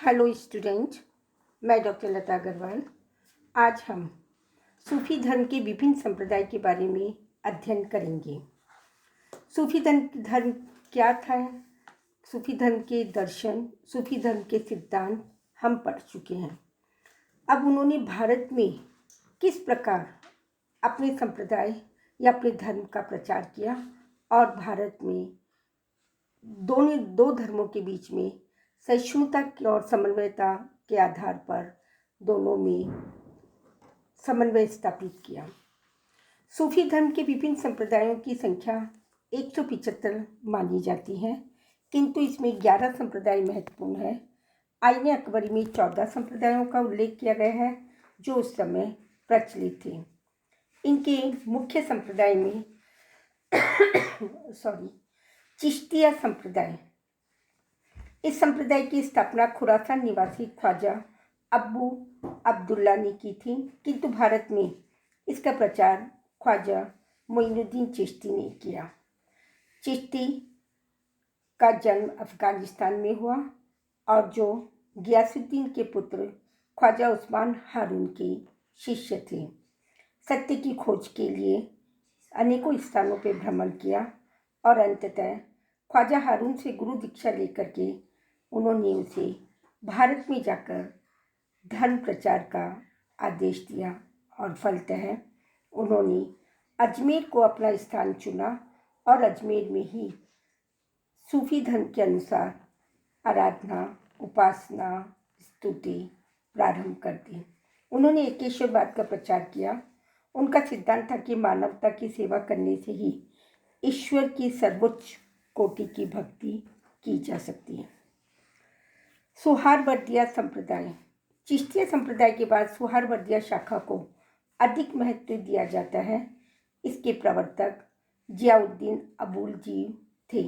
Hello student, मैं doctor लता अग्रवाल। आज हम सूफी धर्म के विभिन्न संप्रदाय के बारे में अध्ययन करेंगे। सूफी धर्म क्या था? सूफी धर्म के दर्शन, सूफी धर्म के सिद्धांत हम पढ़ चुके हैं। अब उन्होंने भारत में किस प्रकार अपने संप्रदाय या अपने धर्म का प्रचार किया और भारत में दो धर्मों के बीच में सहिष्णुता और समन्वयता के आधार पर दोनों में समन्वय स्थापित किया। सूफी धर्म के विभिन्न संप्रदायों की संख्या 175 मानी जाती है, किंतु इसमें 11 संप्रदाय महत्वपूर्ण है। आईने अकबरी में 14 संप्रदायों का उल्लेख किया गया है जो उस समय प्रचलित थे। इनके मुख्य संप्रदाय में चिश्तिया संप्रदाय। इस संप्रदाय की स्थापना खुरासान निवासी ख्वाजा अब्बू अब्दुल्ला ने की थी, किंतु भारत में इसका प्रचार ख्वाजा मोइनुद्दीन चिश्ती ने किया। चिश्ती का जन्म अफगानिस्तान में हुआ और जो गियासुद्दीन के पुत्र ख्वाजा उस्मान हारून के शिष्य थे। सत्य की खोज के लिए अनेकों स्थानों पर भ्रमण किया और अंततः ख्वाजा हारून से गुरु दीक्षा लेकर के उन्होंने उसे भारत में जाकर धर्म प्रचार का आदेश दिया और फलतः उन्होंने अजमेर को अपना स्थान चुना और अजमेर में ही सूफी धर्म के अनुसार आराधना, उपासना, स्तुति प्रारंभ कर दी। उन्होंने एकेश्वरवाद का प्रचार किया। उनका सिद्धांत था कि मानवता की सेवा करने से ही ईश्वर की सर्वोच्च कोटि की भक्ति की जा सकती है। सुहारवर्दिया संप्रदाय। चिश्तिया संप्रदाय के बाद सुहारवर्दिया शाखा को अधिक महत्व दिया जाता है। इसके प्रवर्तक जियाउद्दीन अबूल-जीव थे।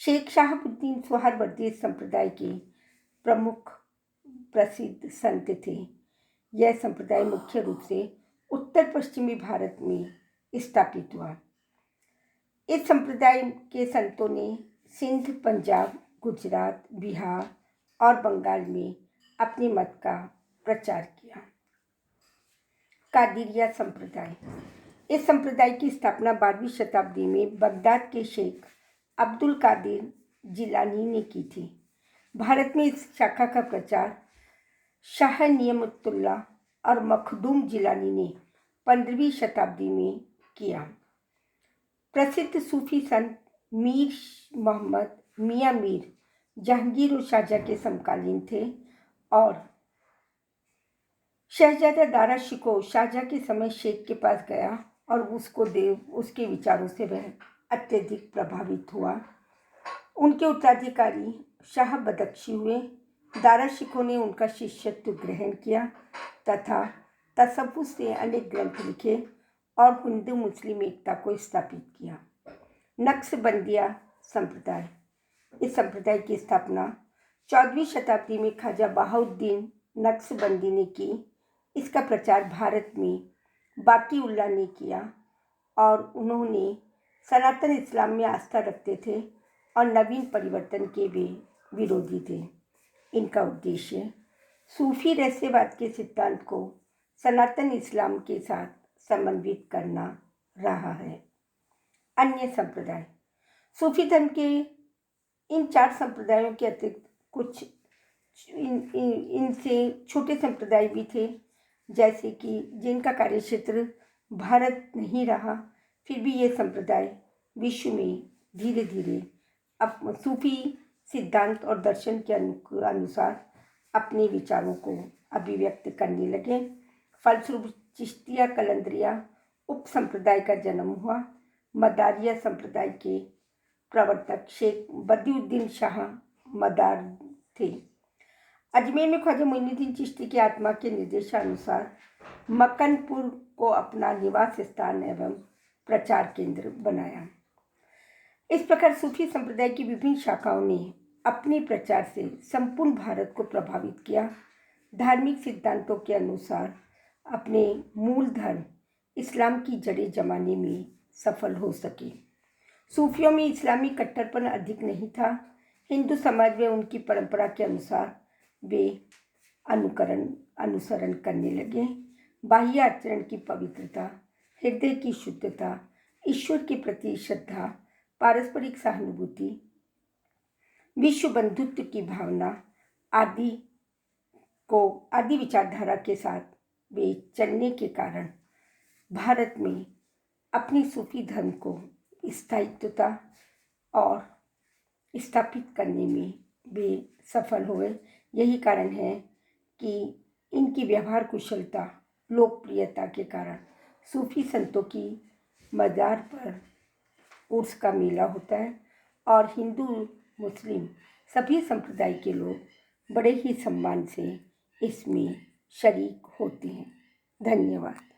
शेख शहाबुद्दीन सुहारवर्दी संप्रदाय के प्रमुख प्रसिद्ध संत थे। यह संप्रदाय मुख्य रूप से उत्तर पश्चिमी भारत में स्थापित हुआ। इस संप्रदाय के संतों ने सिंध, पंजाब, गुजरात, बिहार और बंगाल में अपने मत का प्रचार किया। कादिरिया संप्रदाय। इस संप्रदाय की स्थापना 12वीं शताब्दी में बगदाद के शेख अब्दुल कादिर जिलानी ने की थी। भारत में इस शाखा का प्रचार शाह नियमतुल्ला और मखदूम जिलानी ने 15वीं शताब्दी में किया। प्रसिद्ध सूफी संत मीर मोहम्मद मियाँ मीर जहांगीर और शाहजहाँ के समकालीन थे और शहजादा दारा शिकोह शाहजहाँ के समय शेख के पास गया और उसके विचारों से वह अत्यधिक प्रभावित हुआ। उनके उत्तराधिकारी शाह बदख्शी हुए। दारा शिकोह ने उनका शिष्यत्व ग्रहण किया तथा तसव्वुफ से अनेक ग्रंथ लिखे और हिंदू मुस्लिम एकता को स्थापित किया। नक्शबंदिया संप्रदाय। इस संप्रदाय की स्थापना 14वीं शताब्दी में ख्वाजा बहाउद्दीन नक्शबंदी ने की। इसका प्रचार भारत में बाकी उल्लाह ने किया और उन्होंने सनातन इस्लाम में आस्था रखते थे और नवीन परिवर्तन के वे विरोधी थे। इनका उद्देश्य सूफी रहस्यवाद के सिद्धांत को सनातन इस्लाम के साथ समन्वित करना रहा है। अन्य संप्रदाय। सूफी धर्म के इन 4 संप्रदायों के अतिरिक्त कुछ इनसे छोटे संप्रदाय भी थे, जैसे कि जिनका कार्यक्षेत्र भारत नहीं रहा, फिर भी ये संप्रदाय विश्व में धीरे धीरे अब सूफी सिद्धांत और दर्शन के अनुसार अपने विचारों को अभिव्यक्त करने लगे। फलस्वरूप चिश्तिया कलंदरिया उप संप्रदाय का जन्म हुआ। मदारिया संप्रदाय के प्रवर्तक शेख बदिउद्दीन शाह मदार थे। अजमेर में ख्वाजा मोइनुद्दीन चिश्ती की आत्मा के निर्देशानुसार मक्कनपुर को अपना निवास स्थान एवं प्रचार केंद्र बनाया। इस प्रकार सूफी संप्रदाय की विभिन्न शाखाओं ने अपने प्रचार से संपूर्ण भारत को प्रभावित किया। धार्मिक सिद्धांतों के अनुसार अपने मूल धर्म इस्लाम की जड़ें जमाने में सफल हो सके। सूफियों में इस्लामी कट्टरपन अधिक नहीं था। हिंदू समाज में उनकी परंपरा के अनुसार वे अनुसरण करने लगे। बाह्य आचरण की पवित्रता, हृदय की शुद्धता, ईश्वर के प्रति श्रद्धा, पारस्परिक सहानुभूति, विश्व बंधुत्व की भावना आदि विचारधारा के साथ वे चलने के कारण भारत में अपनी सूफी धर्म को स्थायित्वता और स्थापित करने में वे सफल हुए। यही कारण है कि इनकी व्यवहार कुशलता, लोकप्रियता के कारण सूफी संतों की मज़ार पर उर्स का मेला होता है और हिंदू मुस्लिम सभी संप्रदाय के लोग बड़े ही सम्मान से इसमें शरीक होते हैं। धन्यवाद।